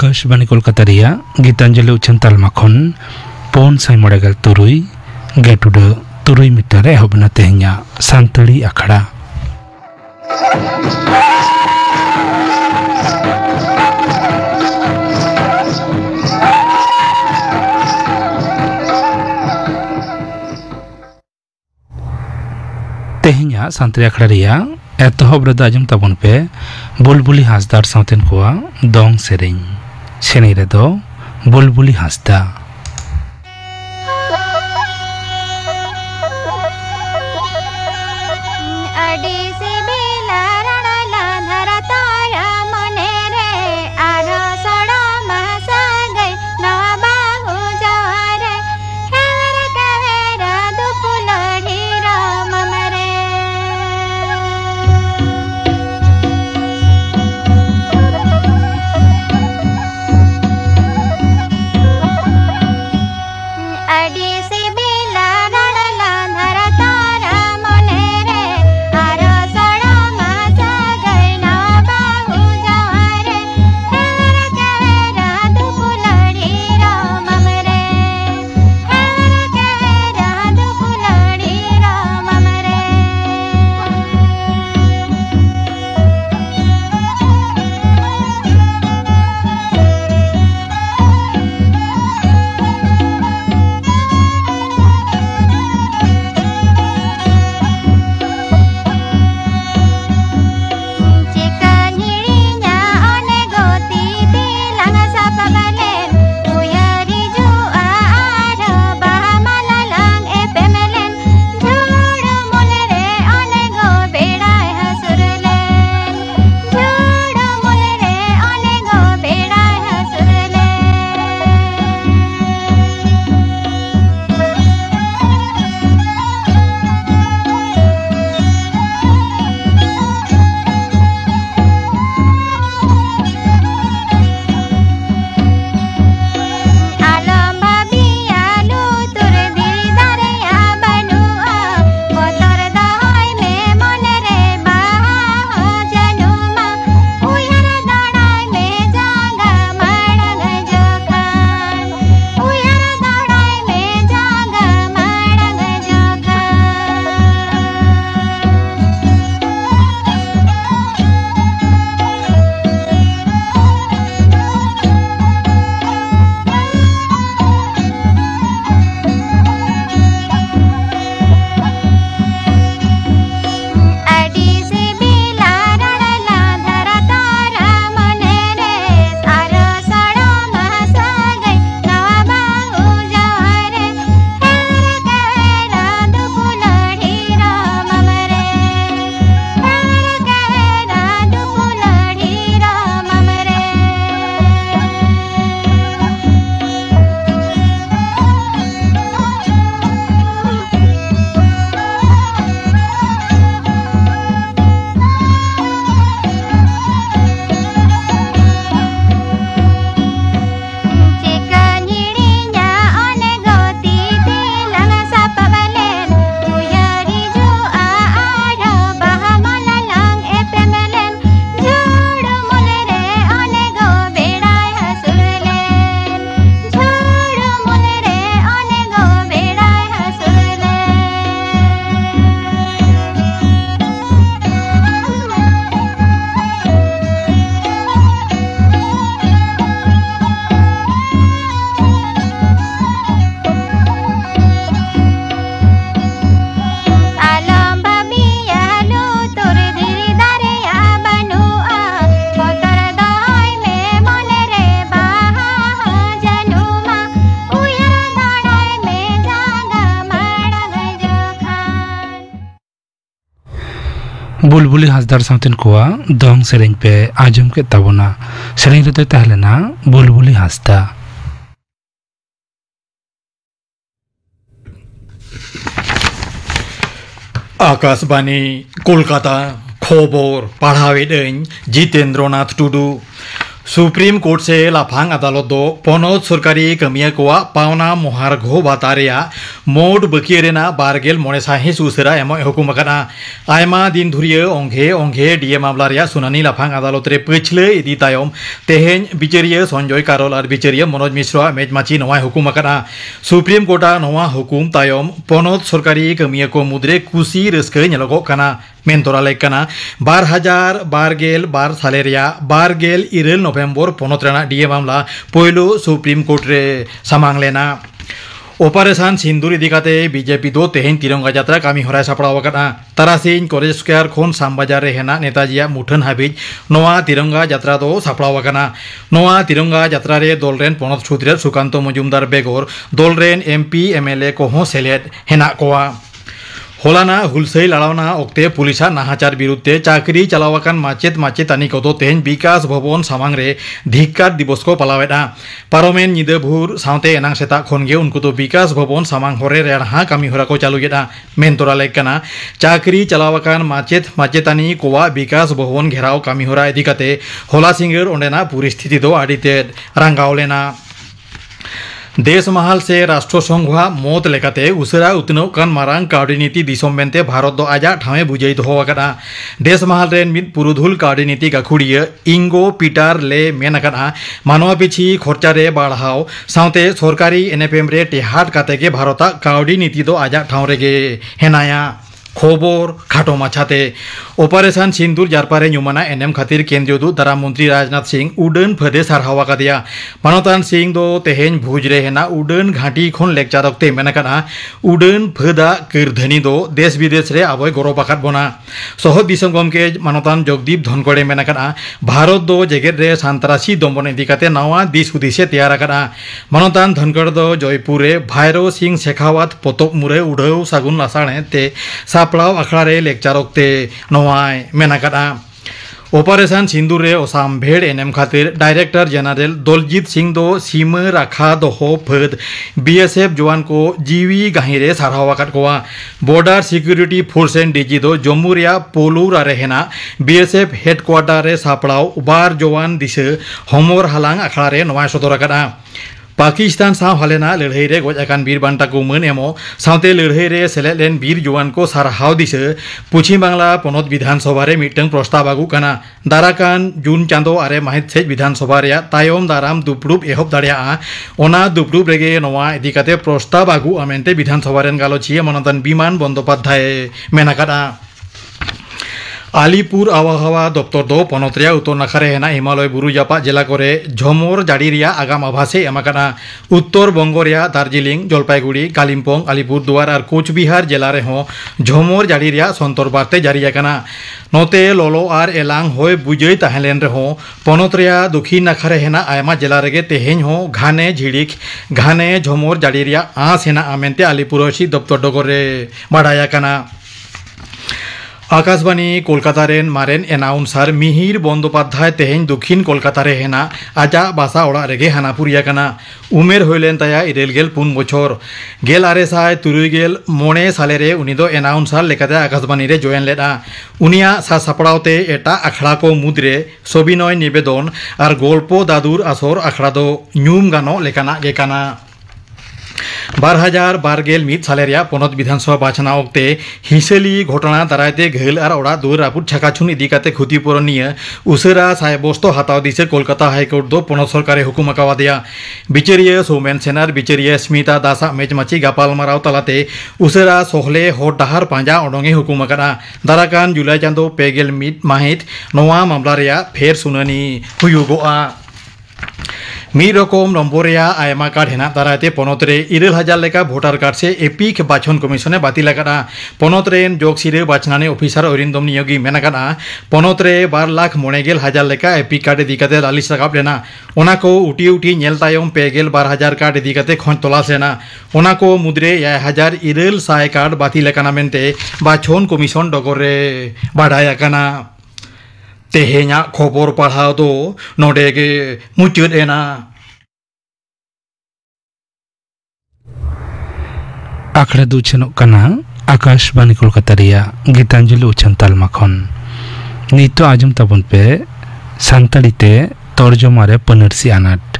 आकाशवाणी कोलकाता रिया गीतांजलि उच्चन तालमा खन पौन साई मोड़ेगल तुरुई गेटुड तुरुई मीटर एहबना तेहኛ सानतड़ी अखड़ा तेहኛ सानतड़ी अखड़ा रिया एतहब रदा आजम ताबन पे बुलबुली हासदार साउतेन कोआ दोंग सेरेñ सेनै रेदो बुलबुली हासदा बुलबुली हासदार साउतेन कोआ दोंग सेरेñ पे आजम के ताबोना सेरेñ रेदो तहलेना बुलबुली हासदा आकाशवाणी कोलकाता खबर पढ़ावेदें जितेंद्रनाथ टुडू सुप्रीम कोर्ट से लाफांग अदालत दो पनत सरकारी कमिया कोआ पावना मोहार घो बातारिया मोड बकियरेना बारगेल मोने साहिस उसरा एम हुकुम अकाना आयमा दिन धुरियो ओंघे डीए मामला रिया सुनानी लाफांग अदालत रे पछले इदी तायम तेहेन बिचारिया संजय कारोल और बिचारिया मनोज मिश्रा मेजमाची नवा हुकुम अकाना सुप्रीम कोर्टा नवा हुकुम तायम पनत सरकारी कमिया को मुद्रे कुसी रस्के नेलगो काना मेनतोरा लेकना 2012 सालेरिया बारगेल इरेल नवेम्बर पनत रेना डीए मामला पोइलो सुप्रीम कोर्ट रे सामांग लेना ऑपरेशन सिंदूर इदिकाते बीजेपी दो तेहेन तिरंगा यात्रा कामी हराय सापड़ाव अकाना तारासिन कॉलेज स्क्वायर खोन सामबाजार रे हेना नेताजिया मुठन हाबिज नोआ तिरंगा यात्रा दो सापड़ाव अकाना नोआ तिरंगा यात्रा रे दलरेन पनत सुत्रे सुकांत मजुमदार बेगर दलरेन एमपी एमएलए कोहो सेलेद हेना कोआ होलाना हुलसई लड़ावना ओक्ते पुलिसा नाहाचार बिरुद्धे चाकरी चलावाकान माचेत माचेतानी को तेहेन विकास भवन सामांग रे धिक्कार दिवस को पालावेदा पारोमेन निदेभुर सावते एनांग सेता खनगे उनको तो विकास भवन सामांग हरे रेहा कामी हरा को चालुगेदा मेनतोरा लेकना चाकरी चलावाकान माचेत माचेतानी कोवा विकास भवन घेराव कामी हरा इदिकाते होला सिंगर ओंडेना परिस्थिति दो आडिते रांगावलेना देश महाल से राष्ट्र संघवा मत लेकाते उसरा उतनौ कान मारांग काउडी नीति दिसम मेनते भारत दो आजा ठामे बुझाई दो अकाना देश महाल रेन मिद पुरुधुल काउडी नीति गाखुड़िया इंगो पीटर ले मेन अकाना मानवा पिछी खर्चा रे बाढ़ाव सावते सरकारी एनएफएम रे टेहाट काते के भारता काउडी नीति दो आजा ठाव रेगे हेनाया खबर खाटो माछाते ऑपरेशन सिंदूर जारपारे नुमाना एनएम खातिर केंद्रीय दूत दारा मंत्री राजनाथ सिंह उडन फदे सारहावा कादिया मानवतान सिंह दो तेहेन भुजरे हेना उडन घाटी खोन लेकचारकते मेनाकाना उडन फदा किरधनी दो देश विदेश रे आबय गौरवबाकात बना सहद दिसम गमके मानवतान जगदीप धनखड़े मेनाकाना भारत दो जेगेट रे सानतरासी दम्बन इदिकाते नवा दिस हुदिसे तैयार अकाना मानवतान धनखड़ दो जयपुर रे भाइरो सिंह शेखावत पतक मुरे उड़ौ सागुन लासाणे ते सापड़ाव अखड़ा रे लेक्चारकते नवाय मेनाकादा ऑपरेशन सिंदूर रे ओसाम भेड़ एनएम खातिर डायरेक्टर जनरल दलजीत सिंह दो सीमा राखा दोहो फद बीएसएफ जवान को जीवी गाहिरे सारहावाकात कोआ border security force and DG दो जम्मू रिया पोलूर रहेना बीएसएफ हेडक्वार्टर रे सापड़ाव बार जवान दिसे हमर हालांग अखड़ा रे नवाय सदरकादा पाकिस्तान साव हालेना लड़ाई रे गज आकान बीर बांटा को मन एमो सावते लड़ाई रे सेलेद लेन बीर जवान को सारहाव दिसे पश्चिम बांग्ला पनत विधानसभा रे मिटंग प्रस्ताव आगु काना दाराकान जून चांदो आरे माहित सेज विधानसभा रे तायम दाराम दुपड़ुब एहब दाड़िया ओना दुपड़ुब रेगे नवा इदिकाते प्रस्ताव आगु आमेनते विधानसभा रेन गालोचिया मनतन विमान बंदोपाध्याय मेनाकादा आलिपुर आबहावा दफ्तर दो पनतरिया उत्तर नाखारे हेना हिमालय बुरु जापा जिला करे झमर जाड़ी रिया आगाम आभासे एमाकाना उत्तर बंग रिया दार्जिलिंग जलपाईगुड़ी कालिम्पोंग आलिपुरदुआर और कोचबिहार जिला रे हो झमर जाड़ी रिया संतर बार्ते जारी आकाना नोते लोलो और एलांग होय बुझई ताहेलेन रे हो पनतरिया दक्षिण नाखारे हेना आयमा जिला रेगे तेहेन हो घाने झिड़िक घाने झमर जाड़ी रिया आस हेना आमेनते आलिपुरसी दफ्तर डगरे बाड़ाया काना आकाशवाणी कोलकाता रेन मारेन एनाउंसार मिहिर बंदोपाध्याय तेहेन दक्षिण कोलकाता रे हेना आजा बासा ओड़ा रेगे हानापुरिया काना उमेर होइलेन ताया 9 बछर 1993 साले रे उनी दो एनाउंसार लेकाते आकाशवाणी रे जॉइन लेदा उनिया सा सापड़ावते एटा आखड़ा को मुद्रे सबिनय निवेदन और गल्प दादुर आसर आखड़ा दो न्यूम गानो लेकाना गेकाना 2012 साले रिया पनत विधानसभा बाछना ओक्ते हिसेली घटना दारायते घेल और ओड़ा दुर रापुर छाकाछुन इदिकाते क्षतिपूरण निये उसरा सायबस्तो हाताव दिसे कोलकाता हाईकोर्ट दो पनत सरकारे हुकुम आकावा दिया बिचारिया सौमेन सेनार बिचारिया स्मिता दासा मेजमाची गापाल माराव तलाते उसरा सोहले हर डाहार पांजा ओडोंगे हुकुम आकाना दाराकान जुलाई चांदो 21 माहित नवा मामला रिया फेर सुनानी हुयुगोआ मीर रकम नम्बर आयमा कार्ड हेना दारायते पनत रे 1000 लेका भोटार कार्ड से एपिक बाछन कमिशने बातिल आकाना पनत रेन जगसिरे बाछनाने ऑफिसर अरिंदम नियोगी मेनाकाना पनत रे 2,09,000 लेका एपिक कार्ड इदिकाते लालिस राकाब लेना ओना को उटी नेल तायम 12,000 कार्ड इदिकाते खोज तलाश लेना ओना को मुद्रे 1,900 कार्ड बातिल आकाना मेनते बाछन कमिशन डगरे बाडाय आकाना तेहेना खबर पढ़ाव दो नोडेगे मुचुद एना आखड़ा दुचनो कना आकाशवाणी कोलकाता रिया गीतांजलि उचन तालमा खन नितो आजम तबन पे सानतालीते तर्जमा रे पनरसी आनाट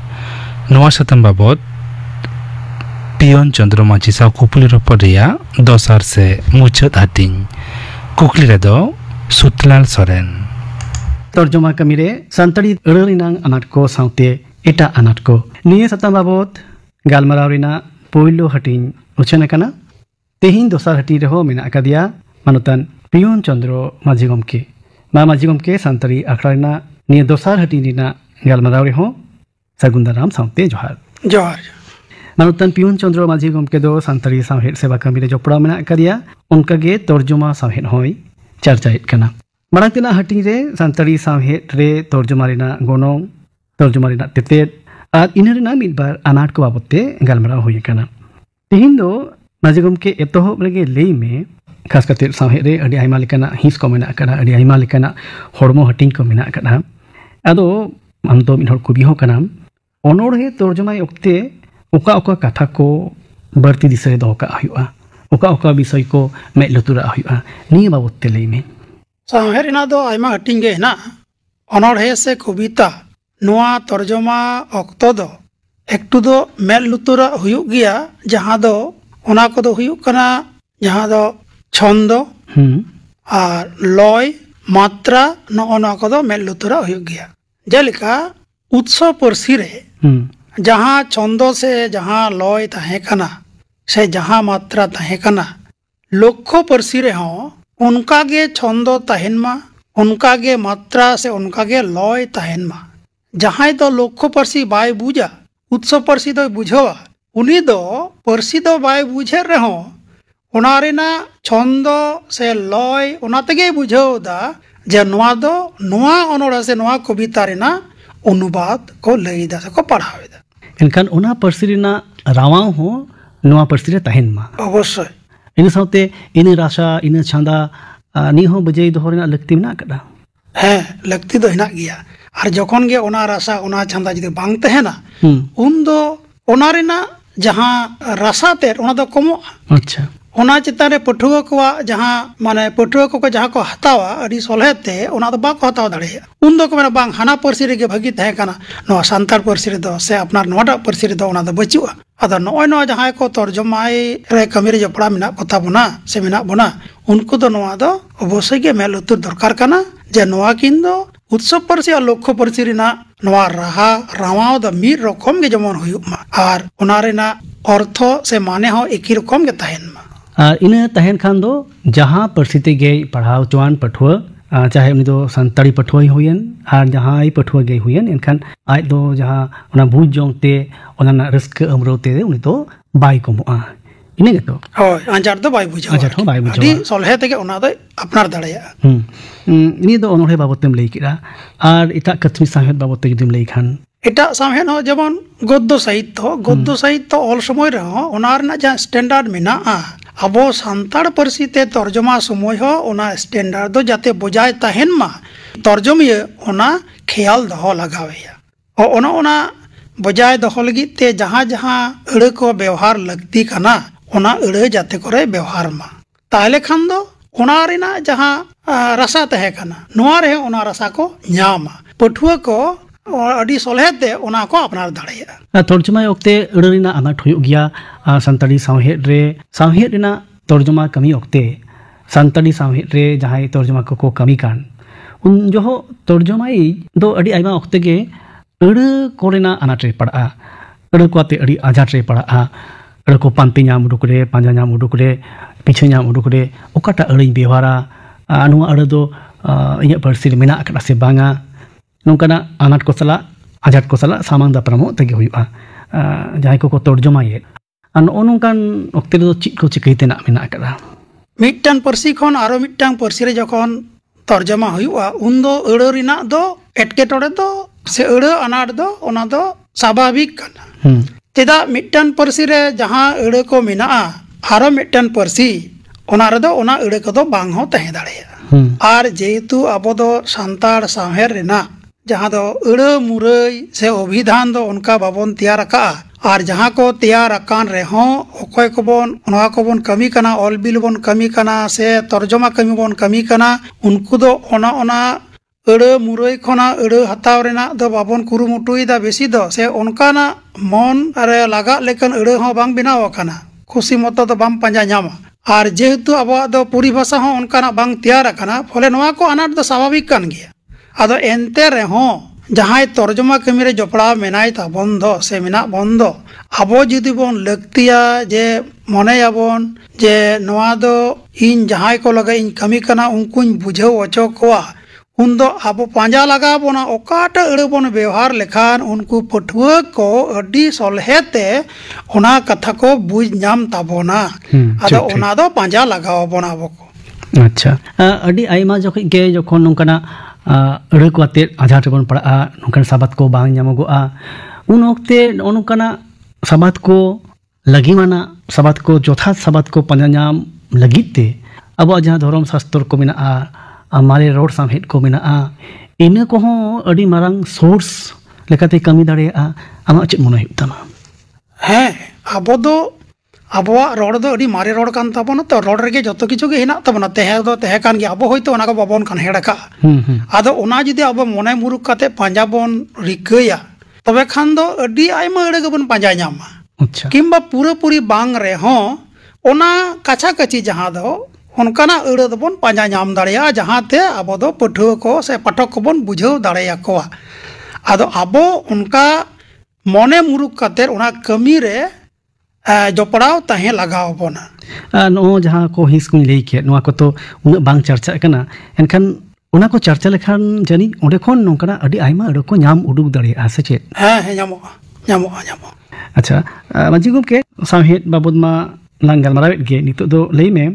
नवा साताम बाबद पियन चंद्र माझी साव कुपली रपड़ रिया दसार से मुचाद हाटिंग कुकली रे दो सुतलाल सोरेन तर्जमा कमी रे सानताड़ी अड़ रिनांग अनाट को साउते एटा अनाट को निये साताम बाबद गालमाराव रिना पोइलो हाटिंग उछन कना तेहिं दसार हाटिंग रे हो मेना अकादिया मानुतान पियन चंद्र माझी गमके माझी गमके सानताड़ी आखड़ा रिना निये दसार हाटिंग रिना गालमाराव रे हो सगुंदाराम साउते जोहार जोहार मानुतान पियन चंद्र माझी गमके दो सानताड़ी सावहेद सेवा कमी रे जपड़ा मेना अकादिया उनका गे तर्जमा सावहेद होय चर्चायेद कना मारांग तेना हाटिंग रे सानताड़ी सावहेद रे तर्जमा रिना गोनोंग तर्जमा रिना तेतेद आर इना रिना मिदबार अनाट को बाबते गालमाराव होय कना तेहिं दो माझी गमके एतोहब रेगे लई में खास करते सावहेद रे अडी आयमा लेकाना हिस को मेना कना अडी आयमा लेकाना हड़मो हाटिंग को मेना कना आदो आम तो मिद हड़ कवि हो कना अनोड़हे तर्जमाय ओक्ते ओका ओका कथा को बढ़ती दिशा रे दोह का हुआ ओका ओका विषय को में लुतुरा हुआ निये बाबते लई में सावहेद रिना दो आयमा हाटिंग गे हेना अनोड़हे से कविता नोआ तर्जमा अक्तो दो एकटू दो में लुतुरा हुयुग गिया जहां दो ओना को दो हुयुग कना जहां दो छंद और लय मात्रा नोना को दो में लुतुरा हुयुग गिया जेलिका उत्सव परसी रे जहां छंदो से जहां लय ताहे कना से जहां मात्रा ताहे कना लक्ष्य परसी रे हो उनका गे छंदो ताहेन मा उनका गे मात्रा से उनका गे लय ताहेन मा जहां दो लक्ष्य परसी बाय बुझा उत्सव परसी दो बुझवा उनी दो परसी दो बाय बुझे रे हो ओना रेना छंदो से लय ओना तेगे बुझावदा जे नोआ दो नोआ अनोड़ा से नोआ कविता रेना अनुवाद को लईदा से को पढ़ावेदा एनखान ओना परसी रिना रावाव हो नोआ परसी रे ताहेन मा अवश्य इन साउते इन राशा इन छांदा नि हो बजई दोह रिना लक्ति मेना कदा है लगती दो हिना गिया और जखन गे ओना राशा ओना छांदा जदि बांग तहेना उन दो ओना रेना जहां राशा ते ओना दो कमो अच्छा ओना चितान रे पठुआ को जहां माने पठुआ को जहां को हतावा अडी सोलहेते ओना दो बाको हताव दाड़े उन दो को मेना बांग हाना परसी रे गे भगी तहे कना नो सांतार परसी रे दो से अपनार नोटा परसी रे दो ओना दो बचुआ अदा नोय नो जहां को तर्जमाय रे कमी रे जपड़ा मेना कथा बना से मेना बना उनको दो नोआ दो अवश्य गे मेल उतर दरकार कना जे नोआ किन दो उत्सव परसी और लक्ष्य परसी रिना नोआ राहा रावाव दो मी रकम गे जमन हुयुग मा और ओना रेना अर्थ से माने हो एकी रकम गे ताहेन मा और इन तहन खान दो जहाँ परसिते गे पढ़ाव चुआन पठुआ चाहे उनी दो संताड़ी पठुआ ही हुयन और जहाँ ही पठुआ गे हुयन एनखान आज दो जहाँ उना बुझ जोंगते उना रस्क अमरोते उनी दो बाई कमोआ इने गे तो होय आंजार दो बाई बुझा आंजार हो बाई बुझा अडी सोलहे तेगे उना दो अपनार दाड़ेया इनी दो अनोड़े बाबतेम लई किरा और इटा कथमी साहेब बाबते जुदिम लई खान एटा सामहेन हो जेमन गद्य साहित्य ऑल समय रे हो ओना रना जा स्टैंडर्ड मेना अब सानताड़ परसी ते तर्जमा समय हो ओना स्टैंडर्ड दो जाते बजाय ताहेन मा तर्जमिया ओना ख्याल दहो लगावेया और ओना ओना बजाय दहो लगी ते जहां जहां अड़ को व्यवहार लगती कना ओना अड़ जाते करे व्यवहार मा ताहले खान दो ओना रेना जहां रसा तहे कना नोआ रे ओना रसा को न्यामा पठुआ को अडी सोलहेते ओना को अपनार दाड़ेया तर्जमा ओक्ते अड़ रिना अनाट हुयुग गिया सानताड़ी सावहेद रे सावहेद रिना तर्जमा कमी ओक्ते सानताड़ी सावहेद रे जहां तर्जमा को कमी कान उन जो तर्जमाई दो अडी आयमा ओक्ते गे अड़ कोरेना अनाट रे पड़ा अड़ कोते अडी आजाट रे पड़ा अड़ को पांते ᱧᱟᱢ उडुक रे पांजा ᱧᱟᱢ उडुक रे पीछे ᱧᱟᱢ उडुक रे ओकाटा अड़ी व्यवहारा नुआ अड़ दो इया परसी रे मेना अकड़ा से बांगा नौकाना अनाट को सला आजाट को सला सामान दापरामो तेगे हुयुआ जहां को तर्जमाये और नौकान ओक्ते दो चित को चिकैते ना मेना अकड़ा मिटटान परसी खन आरो मिटटान परसी रे जखन तर्जमा हुयुआ उन दो अड़ रिना दो एटकेटोड़े दो से अड़ अनाट दो ओना दो स्वाभाविक कना चेदा मिटटान परसी रे जहां अड़ को मेना आरो मिटटान परसी ओना रे दो ओना अड़ को दो बांग हो तहे दाड़ेया और जेहेतु अब दो सानताड़ सावहेद रेना जहां दो अड़ मुरई से अभिधान दो उनका बाबन तैयार रखा और जहां को तैयार अकान रेहो ओकय कोबन कमी कना ऑल बिल बन कमी कना से तर्जमा कमी बन कमी कना उनको दो ओना ᱟᱹᱲᱟᱹ ᱢᱩᱨᱟᱹᱭ ᱠᱷᱚᱱᱟᱜ ᱟᱹᱲᱟᱹ ᱦᱟᱛᱟᱣ ᱨᱮᱱᱟᱜ ᱫᱚ ᱵᱟᱵᱚᱱ ᱠᱩᱨᱩᱢᱩᱴᱩᱭᱮᱫᱟ ᱵᱮᱥᱤ ᱫᱚ ᱥᱮ ᱚᱱᱠᱟᱱᱟᱜ ᱢᱚᱱ ᱨᱮ ᱞᱟᱜᱟᱜ ᱞᱮᱠᱟᱱ ᱟᱹᱲᱟᱹ ᱦᱚᱸ ᱵᱟᱝ ᱵᱮᱱᱟᱣ ᱟᱠᱟᱱᱟ ᱠᱷᱩᱥᱤ ᱢᱚᱛᱚ ᱫᱚ ᱵᱟᱢ ᱯᱟᱸᱡᱟ ᱧᱟᱢᱟ ᱟᱨ ᱡᱮᱦᱮᱛᱩ ᱟᱵᱚᱣᱟᱜ ᱫᱚ ᱯᱚᱨᱤᱵᱷᱟষᱟ ᱦᱚᱸ ᱚᱱᱠᱟᱱᱟᱜ ᱵᱟᱝ ᱛᱮᱭᱟᱨ ᱟᱠᱟᱱᱟ ᱯᱷᱚᱞᱮ ᱱᱚᱣᱟ ᱠᱚ ᱟᱱᱟᱴ ᱫᱚ ᱥᱟᱵᱷᱟᱵᱤᱠ ᱠᱟᱱ ᱜᱮᱭᱟ ᱟᱫᱚ ᱮᱱᱛᱮ ᱨᱮᱦᱚᱸ ᱡᱟᱦᱟᱸᱭ ᱛᱚᱨᱡᱚᱢᱟ ᱠᱟᱹᱢᱤ ᱨᱮ ᱡᱚᱯᱲᱟᱣ ᱢᱮᱱᱟᱭ ᱛᱟᱵᱚᱱ ᱫᱚ ᱥᱮ ᱢᱮᱱᱟᱜ ᱵᱚᱱ ᱫᱚ ᱟᱵᱚ ᱡᱩᱫᱤ ᱵᱚᱱ ᱞᱟᱹᱠᱛᱤᱭᱟ ᱡᱮ ᱢᱚᱱᱮᱭᱟᱵᱚᱱ ᱡᱮ ᱱᱚᱣᱟ ᱫᱚ ᱤᱧ ᱡᱟᱦᱟᱸᱭ ᱠᱚ ᱞᱟᱜᱟᱜ ᱤᱧ ᱠᱟᱹᱢᱤ ᱠᱟᱱᱟ ᱩᱱᱠᱩᱧ ᱵᱩᱡᱷᱟᱹᱣ ᱦᱚᱪᱚ ᱠᱚᱣᱟ उन्दो आबो पांजा लगा बोना ओकाटा अड़े बोन व्यवहार लेखान उनको पठुआ को अड्डी सोलहेते ओना कथा को बुझ नाम ताबोना आदो ओना दो पांजा लगाओ बोना आबो को अच्छा अड्डी आइमा जोखिन के जोखन नोंकाना अड़े को आते आझाट बोन पड़ा नोंकान साबात को बांग ᱧᱟᱢᱚᱜᱚᱜᱼᱟ उन वक्ते नोंकाना साबात को लगिमाना साबात को जोथात साबात को पांजा ᱧᱟᱢ लगिते अब जहां धर्म शास्त्र को मेना मारे रोड सामहेद को मेना इन को अड़ी मारंग सोर्स लेकाते कमी दाड़ेया आमा चेद मने हुई तमा हैं आबो दो आबोआ रोड दो अड़ी मारे रोड कान ताबोना तो रोड रेगे जतो किछु गे हिना ताबोना तेहे दो तेहे कान गे आबो होइतो ओना को बाबोन कान हेड़का आदो ओना जुदि आबो मने मुरुक काते पांजा बोन रिकया तबे खान दो अड़ी आइमा अड़े गबन पांजा ᱧᱟᱢᱟ अच्छा किंबा पूरा पूरी बांग रे हो ओना काछा काची जहां दो उनकाना अड़े दबन पांजा ᱧᱟᱢ दाड़ेया जहां ते आबो दो पठुआ को से पाठक को बन बुझाव दाड़ेया कोआ आदो आबो उनका मने मुरुक काते ओना कमी रे जोपड़ाव ताहे लगाव बोना नो जहां को हिस को लई के नो को तो उन बांग चर्चा कना एनखान ओना को चर्चा लेखान जानी ओंडे खन नोंकाना अडी आइमा अड़े को ᱧᱟᱢ उडुक दाड़ेया से चेत हैं ᱧᱟᱢᱚᱜᱼᱟ अच्छा माजी गमके सामहेद बाबद मा लांग गलमारावेद गे नितो दो लई में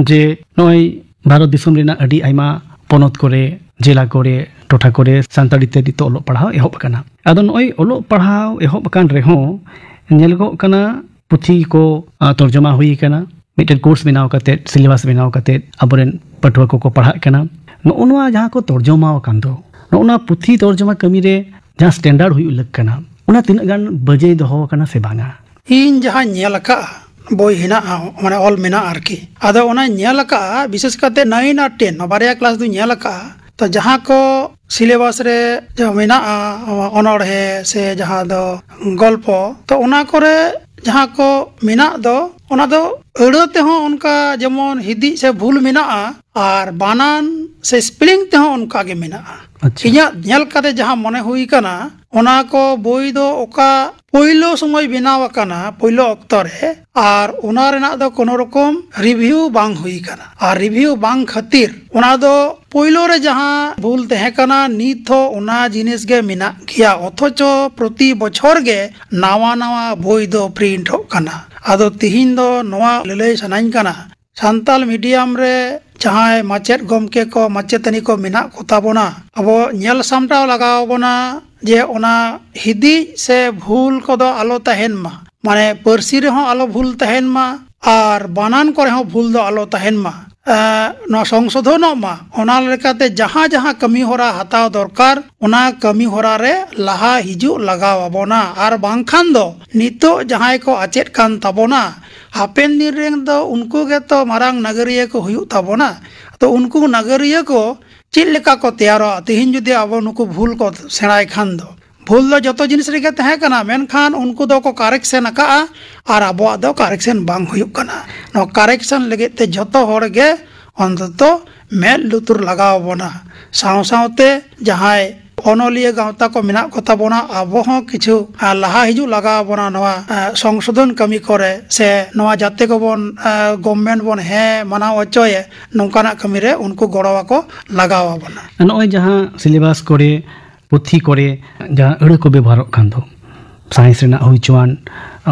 जे नय भारत दिसम रेना अडी आइमा पनत करे जिला करे टोठा करे सानताड़ी ते दितो ओलो पढ़ाव एहोब कना आदो नय ओलो पढ़ाव एहोब कान रेहो नेलगो कना पुथी को तर्जमा हुई कना मिटेन कोर्स बनाव काते सिलेबस बनाव काते अबरेन पठुआ को पढ़ा कना नोनवा जहां को तर्जमा कान दो नोना पुथी तर्जमा कमी रे जहां स्टैंडर्ड हुई लग कना उना तीन गान बजे दो कना से बांगा इन जहां नेलका बोय हिना माने ऑल मेना आरकी आदो ओना नेलका विशेष करते 9 और 10 बारया क्लास दु नेलका तो जहां को सिलेबस रे जो मेना अनोड़े से जहां दो गल्प तो ओना करे जहां को मेना दो ओना दो अड़ते हो उनका जेमन हिदी से भूल मेना और बानान से स्पेलिंग ते हो उनका के मेना इया नेल काते जहां मने हुई कना ओना को बोई दो ओका पहिलो समय बनाव कना पहिलो अक्तो रे और ओना रेना दो कोनो रकम रिव्यू बांग हुई कना और रिव्यू बांग खातिर ओना दो पहिलो रे जहां भूल तहे कना नीत हो ओना जिनिस गे मिना किया अथचो प्रति बछर गे नावा नावा बोई दो प्रिंट हो कना आदो तिहिन दो नवा ललई सनाइन कना सान्ताल मीडियम रे जहां माचेद गमके को माचेतनी को मिना कोता बोना अब नेल सामटाव लगाव बोना जे ओना हिदी से भूल को दो आलो तहेन मा माने पर्सी रे हो आलो भूल तहेन मा और बानान को रे हो भूल दो आलो तहेन मा नो संशोधन मा ओना लेकाते जहां जहां कमी होरा हताव दरकार ओना कमी होरा रे लहा हिजु लगाव बोना और बांखान दो नितो जहां को आचेद कान ताबोना हापेन दिन रेंग दो उनको के तो मारांग नगरिया को हुयु ताबोना तो उनको नगरिया को चेद लेका को तैयारो तिहिन जुदि आबो नुको भूल को सेणाय खान दो भूल दो जतो जिनिस रेगे तहे कना मेनखान उनको दो को करेक्शन का और आबो दो करेक्शन बांग हुयु कना नो करेक्शन लगे ते जतो होड़ गे अंततो मेल लुतुर लगाव बोना साव सावते जहां अनलिया गावता को मिना कोता बोना आबो हो किछु लहा हिजु लगाव बोना नवा संशोधन कमी करे से नवा जाते को बोन गवर्नमेंट बोन है मना अचोये नोंकाना कमी रे उनको गड़वा को लगाव बोना नय जहां सिलेबस करे पुथी करे जहां अड़े को व्यवहार कान दो साइंस रेना हुई चुआन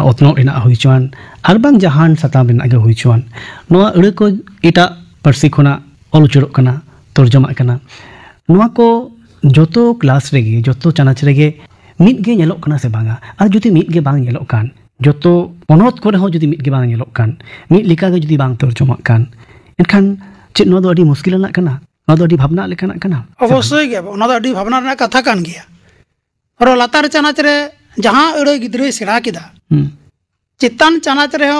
ओतनो रेना हुई चुआन आर बांग जहान सताम रेना गे हुई चुआन नवा अड़े को एटा परसी खोना अलुचुरक कना तर्जमा कना नवा को जोतो क्लास रेगे जोतो चानाच रेगे मिट गे नेलोक कना से बांगा और जुदी मिट गे बांग नेलोक कान जोतो पनोत करे हो जुदी मिट गे बांग नेलोक कान मिट लिका गे जुदी बांग तर्जमा कान एनखान चेद नो दो अडी मुश्किल ना कना नो दो अडी भावना लेकाना कना अवश्य गे ओना दो अडी भावना ना कथा कान गया और लातार चानाच रे जहां अड़े गिद्रे सेड़ा किदा चितान चानाच रे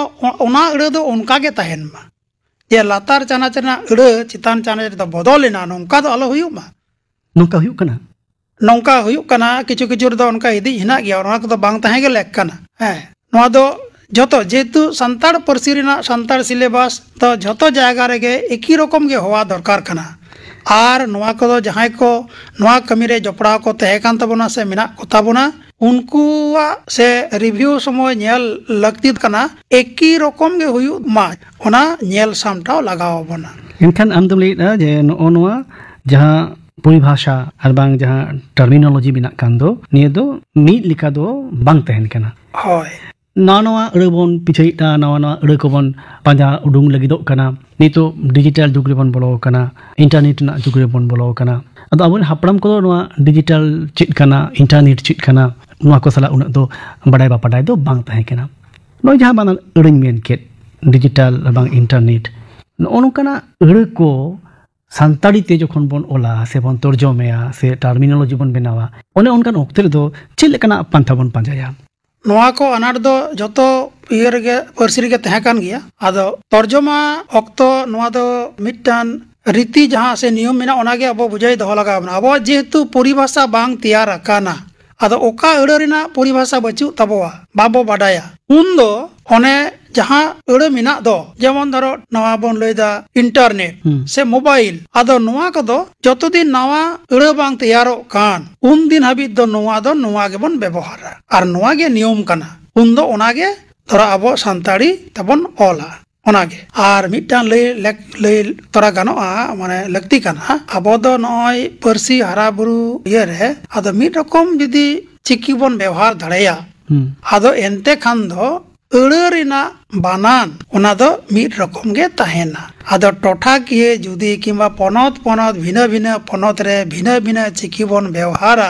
ओना अड़े दो उनका गे तहेन मा जे लातार चानाच रे अड़े चितान चानाच रे दो बदल लेना नोंका दो आलो हुयु मा nongka huyuk kana nongka huyuk kana kichu kichu do onka idi hina gya ona ko bang tahe ge lek kana noa do joto jetu santar parsi rena santar syllabus to joto jayga rege eki rokom ge howa dorkar kana ar noa ko do jahai ko noa kami re jopra ko tahe kan tabona se menak ko tabona unkuwa se review somoy nyel lakti kana eki rokom ge huyuk ma ona nyel samtao lagaw bona enkhan am dum lei da je noa jaha परिभाषा और बांग जहाँ terminology बिना कांदो निये दो meet लिखा दो बांग तहन कना होय नावा अड़बन पिछाईटा नावा अड़ को बन पांजा उडुंग लगिदो कना नितो डिजिटल जुग रेबन बोलो कना इंटरनेट ना जुग रेबन बोलो कना अदो अब हापड़ाम को नोआ डिजिटल चिट कना इंटरनेट चिट कना नोआ को सला उन दो बड़ाई बा पड़ाई दो बांग तहन कना नो जहाँ बाना अड़िंग मेन केट डिजिटल बांग इंटरनेट नो कना अड़ को सानताड़ी ते जखन बन ओला से बन तर्जमेया से टर्मिनोलॉजी बन बनावा ओने उनकान ओक्ते रे दो चेल लेकाना पांथा बन पांजाया नोआ को अनाट दो जतो इयर गे पर्सी रे तहे कान गया आदो तर्जमा ओक्तो नोआ दो मिटान रीति जहां से नियम मेना ओनागे अब बुझाई दो लगा अब जेहेतु परिभाषा बांग तैयार आकाना आदो ओका अड़ रेना परिभाषा बचु तबवा बाबो बाडाया उन दो ओने जहां अड़ मेना दो जेमन धरो नवा बन लैदा इंटरनेट से मोबाइल आदो नोआ को दो जतो दिन नवा अड़ बांग तैयारो कान उन दिन हाबि दो नोआ गे बन व्यवहार और नोआ गे नियम कना उन दो ओनागे धरो अब सानताड़ी तबन ओला ओनागे और मिटान लय तोरा गानोआ माने लक्ति कना अब दो नय पर्सी हारा बुरु ये रे आदो मिट रकम जदी चिकी बन व्यवहार दाड़ेया आदो एनते खान दो अड़ना बानान ओना दो मिट रकम गे तहेना आदो टोठा किए जुदी किंबा पनत पनत भिन्न भिन्न पनत रे भिन्न भिन्न चिकी बन व्यवहारा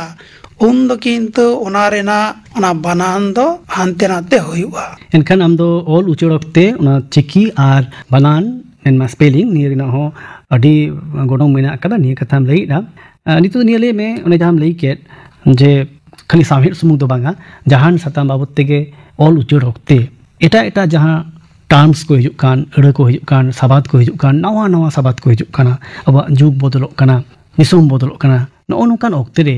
उन दो किंतु ओना रेना ओना बानान दो हानते नाते हुआ एनखान आम दो ऑल उचड़कते ओना चिकी आर बानान एनमा स्पेलिंग निये रेना हो अडी गोडों मेना कदा निये कथाम लई दा नितो निये ले में ओने जहां लई केट जे खाली सामहेट सुमुंग दो बांगा जहान सताम बाबत तेगे ऑल उचड़कते एटा एटा जहां टर्म्स को हिजुक कान अड़ को हिजुक कान सबाद को हिजुक कान नवा नवा सबाद को हिजुक काना अब जुग बदलक काना निसुम बदलक काना नो नोकान ओक्ते रे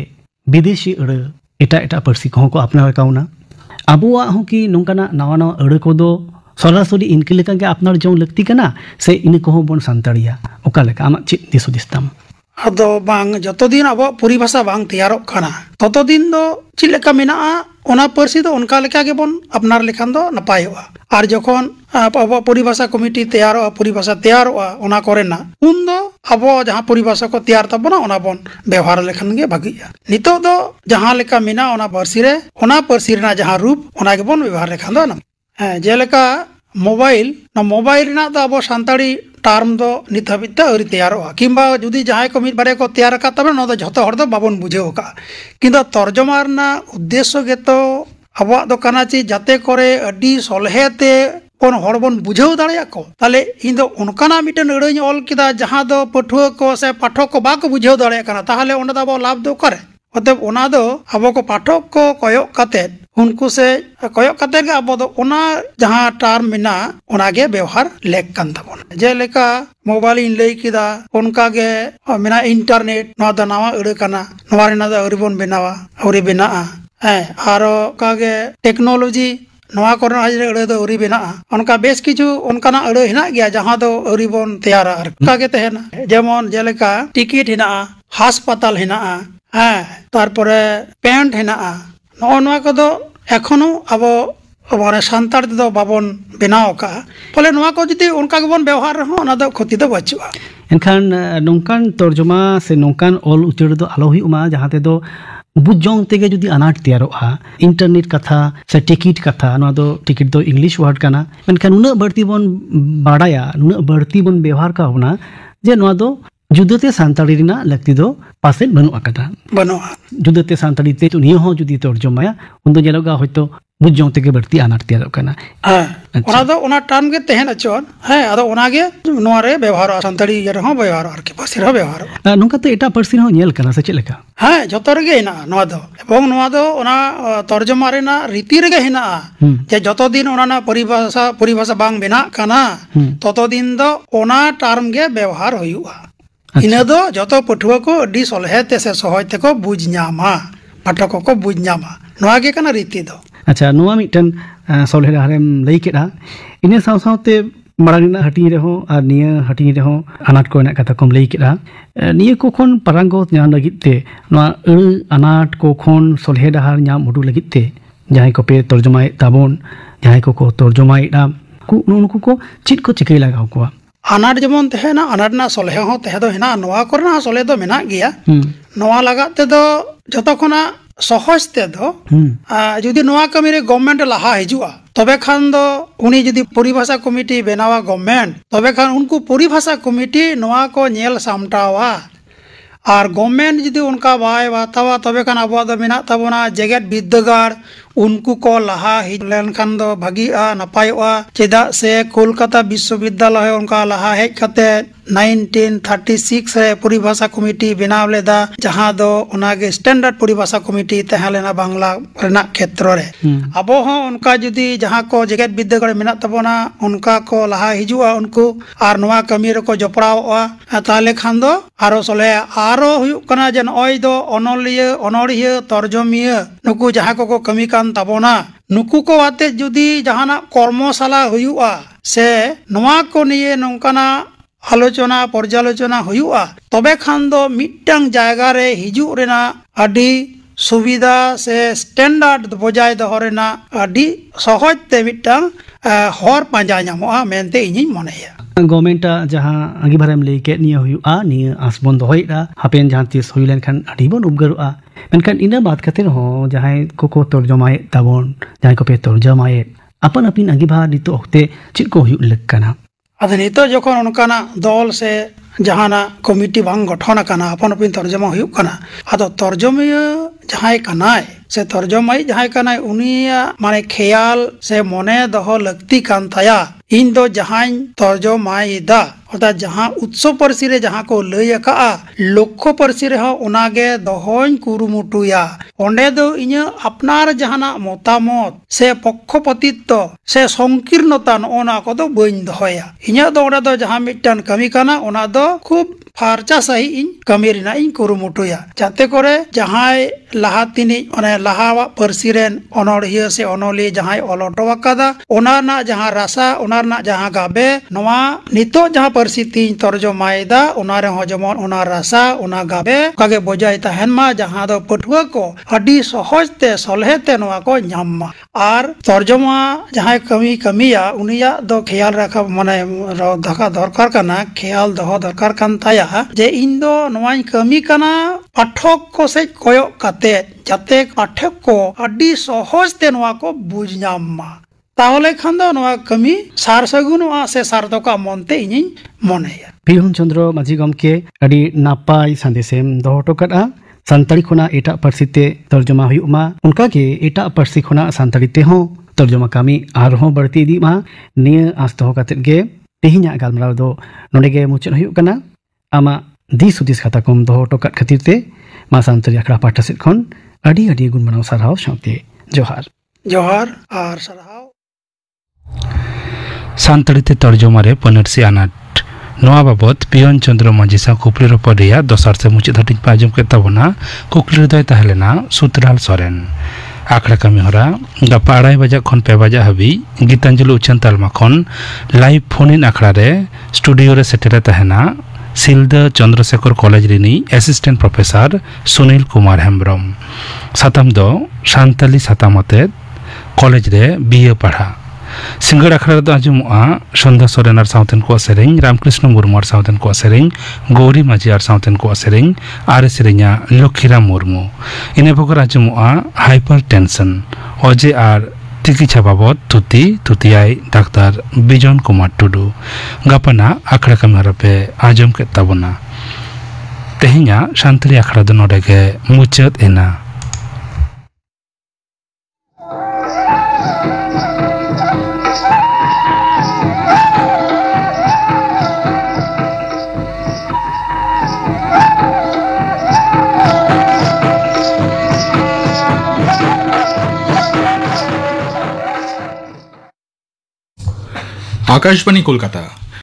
विदेशी अड़ एटा एटा पर्सी को अपनार काउना अबुआ हो कि नोंकाना नवा नवा अड़ को दो सरासरी इनके लेका के अपनार जो लगती कना से इन को बन सानताड़िया ओका लेका आमा चित दिस दिसताम अदो बांग जतो दिन अब परिभाषा बांग तैयारो काना ततो दिन दो चिल लेका मेना ओना पर्सी दो उनका लेका के बन अपनार लेखान दो नपायोआ और जखन अब परिभाषा कमिटी तैयारो परिभाषा तैयारोआ ओना करेना उन दो अब जहां परिभाषा को तैयार तबना ओना बन व्यवहार लेखान गे भागिया नितो दो जहां लेका मेना ओना पर्सी रे ओना पर्सी रेना जहां रूप ओना के बन व्यवहार लेखान दो ना जेलेका मोबाइल ना मोबाइल रेना दो अब सानताड़ी टार्म दो नित हाबिते अरि तैयारोआ किंबा जुदी जहां को मिट बारे को तैयार का तबे न दो जतो हर दो बाबन बुझेओ का किंतु तर्जमा रना उद्देश्य गे तो अबवा दो काना ची जाते करे अडी सलहेते कोन हर बन बुझेओ दाड़िया को ताले इन दो उनकाना मिटन अड़ई ऑल किदा जहां दो पठुआ को से पाठक को बाको बुझेओ दाड़िया काना ताहले ओंडा दो अब लाभ दो करे अतएव ओना दो अब को पाठक को कयक काते उनको से कयक काते गे अब दो ओना जहां टर्म मेना ओना गे व्यवहार लेक कान तबन जेलेका मोबाइल इन लई किदा उनका गे मेना इंटरनेट नवा द नवा अड़ काना नवा रेना द अरि बन बेनावा अरि बेनाआ आरो कागे टेक्नोलॉजी नवा कोरोना हाजरे अड़ दो अरि बेनाआ उनका बेस किछु उनकाना अड़ हिना गया जहां दो अरि बन तैयारा आर कागे तहेना जेमन जेलेका टिकट हिना हासपाताल हिना तारपरे पेंट हिना नवा को दो एखोनो अब माने सानताड़ दो बाबन बनाव का फले नवा को जदि उनका के बन व्यवहार हो ना दो क्षति दो बचुआ एनखान नोंकान तर्जमा से नोंकान ऑल उचड़ दो आलो हुयुमा जहां ते दो बुझजोंग तेगे जुदी अनाट तैयारोआ इंटरनेट कथा से टिकट कथा नवा दो टिकट दो इंग्लिश वर्ड काना मेनखान उना बढ़ती बन बाड़ाया उना बढ़ती बन व्यवहार का होना जे नवा दो जुदते सानताड़ी रिना लगती दो पासे बनु अकदा बनुआ जुदते सानताड़ी ते तो नियो हो जुदी तर्जमाया उन दो जेलोगा होयतो बुझजोंग तेगे बढ़ती अनाट तैयारो काना ओना दो ओना टर्म गे तहेन अचोन आदो ओना गे नोआ रे व्यवहार सानताड़ी ये रहो व्यवहार आर के पासे रहो व्यवहार नोंका तो एटा पर्सी हो नेल काना से चलेका जतो रेगे हिना नोआ दो एवं नोआ दो ओना तर्जमा रेना रीति रेगे हिना जे जतो दिन ओना ना परिभाषा बांग बेना काना ततो दिन दो ओना टर्म गे व्यवहार होयुआ ᱤᱱᱟᱹ ᱫᱚ ᱡᱚᱛᱚ ᱯᱟᱹᱴᱷᱩᱣᱟᱹ ᱠᱚ ᱟᱹᱰᱤ ᱥᱚᱞᱦᱮ ᱛᱮ ᱥᱮ ᱥᱚᱦᱚᱡ ᱛᱮᱠᱚ ᱵᱩᱡᱽ ᱧᱟᱢᱟ, ᱯᱟᱴᱷᱚᱠ ᱠᱚ ᱵᱩᱡᱽ ᱧᱟᱢᱟ, ᱱᱚᱣᱟ ᱜᱮ ᱠᱟᱱᱟ ᱨᱤᱛᱤ ᱫᱚ। ᱟᱪᱪᱷᱟ, ᱱᱚᱣᱟ ᱢᱤᱫᱴᱮᱱ ᱥᱚᱞᱦᱮ ᱰᱟᱦᱟᱨᱮᱢ ᱞᱟᱹᱭ ᱠᱮᱫᱟ। ᱤᱱᱟᱹ ᱥᱟᱶ ᱥᱟᱶᱛᱮ ᱢᱟᱲᱟᱝ ᱨᱮᱱᱟᱜ ᱦᱟᱹᱴᱤᱧ ᱨᱮᱦᱚᱸ ᱟᱨ ᱱᱤᱭᱟᱹ ᱦᱟᱹᱴᱤᱧ ᱨᱮᱦᱚᱸ ᱟᱱᱟᱴ ᱠᱚ ᱨᱮᱱᱟᱜ ᱠᱟᱛᱷᱟ ᱠᱚᱢ ᱞᱟᱹᱭ ᱠᱮᱫᱟ। ᱱᱤᱭᱟᱹ ᱠᱚ ᱠᱷᱚᱱ ᱯᱟᱨᱟᱝᱜᱚᱛ ᱧᱟᱢ ᱞᱟᱹᱜᱤᱫ ᱛᱮ, ᱱᱚᱣᱟ ᱟᱹᱲᱟᱹ ᱟᱱᱟᱴ ᱠᱚ ᱠᱷᱚᱱ ᱥᱚᱞᱦᱮ ᱰᱟᱦᱟर ᱧᱟᱢ ᱩᱰᱩᱠ ᱞᱟᱹᱜᱤᱫ ᱛᱮ ᱡᱟᱦᱟᱸᱭ ᱠᱚᱯᱮ ᱛᱚᱨᱡᱚᱢᱟᱭᱮᱫ ᱛᱟᱵᱚᱱ, ᱡᱟᱦᱟᱸᱭ ᱠᱚᱠᱚ ᱛᱚᱨᱡᱚᱢᱟᱭᱮᱫᱟ, ᱱᱩᱠᱩ ᱠᱚ ᱪᱮᱫ ᱠᱚ ᱪᱤᱠᱟᱹᱭ ᱞᱟᱜᱟᱣ ᱠᱚᱣᱟ? ᱟᱱᱟᱴ ᱡᱮᱢᱚᱱ ᱛᱟᱦᱮᱱᱟ, ᱟᱱᱟᱴ ᱨᱮᱱᱟᱜ ᱥᱚᱞᱦᱮ ᱦᱚᱸ ᱛᱟᱦᱮᱸ ᱫᱚ ᱦᱮᱱᱟᱜᱼᱟ, ᱱᱚᱣᱟ ᱠᱚᱨᱮᱱᱟᱜ ᱥᱚᱞᱦᱮ ᱫᱚ ᱢᱮᱱᱟᱜ ᱜᱮᱭᱟ। ᱱᱚᱣᱟ ᱞᱟᱜᱟᱫ ᱛᱮᱫᱚ ᱡᱚᱛᱚ ᱠᱷᱚᱱᱟᱜ ᱥᱚᱦᱚᱡ ᱛᱮᱫᱚ ᱡᱩᱫᱤ ᱱᱚᱣᱟ ᱠᱟᱹᱢᱤᱨᱮ ᱜᱚভর্নমেন্ট ᱞᱟᱦᱟ ᱦᱤᱡᱩᱜᱼᱟ, ᱛᱚᱵᱮ ᱠᱷᱟᱱ ᱫᱚ ᱩᱱᱤ ᱡᱩᱫᱤ ᱯᱚরিভাষা কমিটি বেনাওয়া গভর্নমেন্ট, তবে খান উনকু পরিভাষা কমিটি নোয়া কো নেল সামটাওয়া। আর গভর্নমেন্ট যদি উনকা বাই বাতাওয়া, তবে খান আবহাওয়া দো মেনাক তাবোনা জেগেত বিদ্যাগার, उनको को लहा हिज लेनखान दो भागीआ नापायोआ। चेदा से कोलकाता विश्वविद्यालय उनका लहा हेज कते 1936 रे परिभाषा कमिटी बनाव लेदा, जहां दो उनागे स्टैंडर्ड परिभाषा कमिटी तहे लेना बांग्ला रेना क्षेत्र रे। अबो हों उनका जुदी जहां को जगत विद्यागढ़ मेना तबोना उनका को लहा हिजुआ उनको आर नोआ कमी रे को जपड़ाओआ, ताले खान दो आरो सोले आरो हुयुक कना जे नय दो अनलिया अनड़िया तर्जमिया नुकु जहां को कमी कान ताबोना, नुकु को आते जुदी जहाना कर्मशाला हुयुआ से नोआ को निये नोंकाना आलोचना पर्यालोचना हुयुआ, तबे खान दो मिट्टांग जायगा रे हिजुक रेना आदि सुविधा से स्टैंडर्ड बजाय दहो रेना आदि सहज ते मिट्टांग हर पांजा ᱧᱟᱢᱚᱜᱼᱟ मेनते इᱧिᱧ मनेया। गवर्नमेंट जहां अंगीभारेम लई के निया हुयुआ, निया आसबन दोहइदा, हापेन जहां तीस हुइ लेनखान आदि बन उपगरुआ। मेनखान इना बात खातिर हो जहां को तर्जमाए ताबन, जहां को पे तर्जमाए अपन अपन अंगीभार नितो ओक्ते चित को हुयुक लक्कना। अद नितो जखन उनकाना दल से जहाना कमिटी बांग गठन काना, अपन अपन तर्जमा हुयुक काना, आदो तर्जमिया जहां कानाय से तर्जमाई जहां कानाय उनिया माने ख्याल से मने दहो लक्ति कान थाया, इन दो जहां तर्जमाईदा अर्थात जहां उत्सव पार्सी रे जहां को लई अका लक्ष्य पार्सी रे हो उनागे दहोñ कुरुमुटुया। ओंडे दो इña अपनार जहाना मतामत से पक्षपातित्व से संकीर्णता नोना को दो बइन दहोया। इña दो ओंडे दो जहां मिटन कमी काना ओना दो खूब फारचा सही इन कमी रिना इन कुरुमुटुया, जाते करे जहां लाहा तिनी ओने लाहावा पार्सी रेन अनड़िया से अनली जहां अलटो अकादा ओना ना जहां रासा ओना ना जहां गाबे नोआ नितो जहां पार्सी तीन तर्जमाएदा ओना रे हो जेमन ओना रासा ओना गाबे कागे बजाय तहन मा, जहां दो पठुआ को अडी सहज ते सलहे ते नोआ को ᱧᱟᱢ। आर तर्जमा जहां कमी कमिया उनिया दो ख्याल रखा माने धका दरकार काना, ख्याल दहो दरकार कान ताया जे इन दो नोआई कमी काना पाठक को से कोयो काते जाते पाठक को अडी सहज ते नोआ को बुझ ᱧᱟᱢ। ताहले खान दो नोआ कमी सार सगुनोआ से सार्थका मनते इñiñ मनेया। पियुन चंद्र माझी गमके अडी नापाय संदेशेम दोहो टोकड़ा। सानताड़ी खोना एटा पार्सी ते तर्जमा हुयुमा, उनका के एटा पार्सी खोना सानताड़ी ते हो तर्जमा कामी आरहों बढ़ती इदी मा। निया आस दोहो कातेद गे तेहिña गालमराव दो नोडे गे मुचाद हुयुक कना। आमा दिस हुदिस खाता कम दोहो टोकट खातिर ते मा सानताड़ी आखड़ा पाठा सेद खन अडी अडी गुण मनाव सारहाव साउते जोहार। जोहार आर सारहाव। सानताड़ी ते तर्जमा रे पनरसी आनाट नोआ बाबत पियन चंद्र माझी सा कुपली रोपडिया दोसार से मुचित हटिन पाजम के तबना कुकली हृदय तहलेना सुतराल सोरेन। आखड़ा कमी होरा गपा 2:30 बजे खन 5 बजे हबी गीतांजलि उच्चन तालमा खन लाइव फोन इन आखड़ा रे स्टूडियो रे सेटेरे तहना सिलदा Chandrashekhar college Rini assistant professor Sunil Kumar Hembrom. साताम दो सानताली सातामते कॉलेज रे बीए पढ़ा। सिंगड़ अखड़ा दो आजुमुआ संध्या सोरेन साउथेन को सेरें, रामकृष्ण मुर्मू साउथेन को सेरें, गौरी माझी साउथेन को सेरें, आरे सेरेंया लक्ष्मीराम मुर्मू। इने बगर आजुमुआ हाइपर टेंशन अजे आर चिकित्सा बाबत तुति तुतियाई डाक्टर बिजन कुमार टुडू। गापना आखड़ा कमी पे आजम के तबना तेहिña सानताली आखड़ा दो नोडे के मुचाद एना। आकाशवाणी कोलकाता।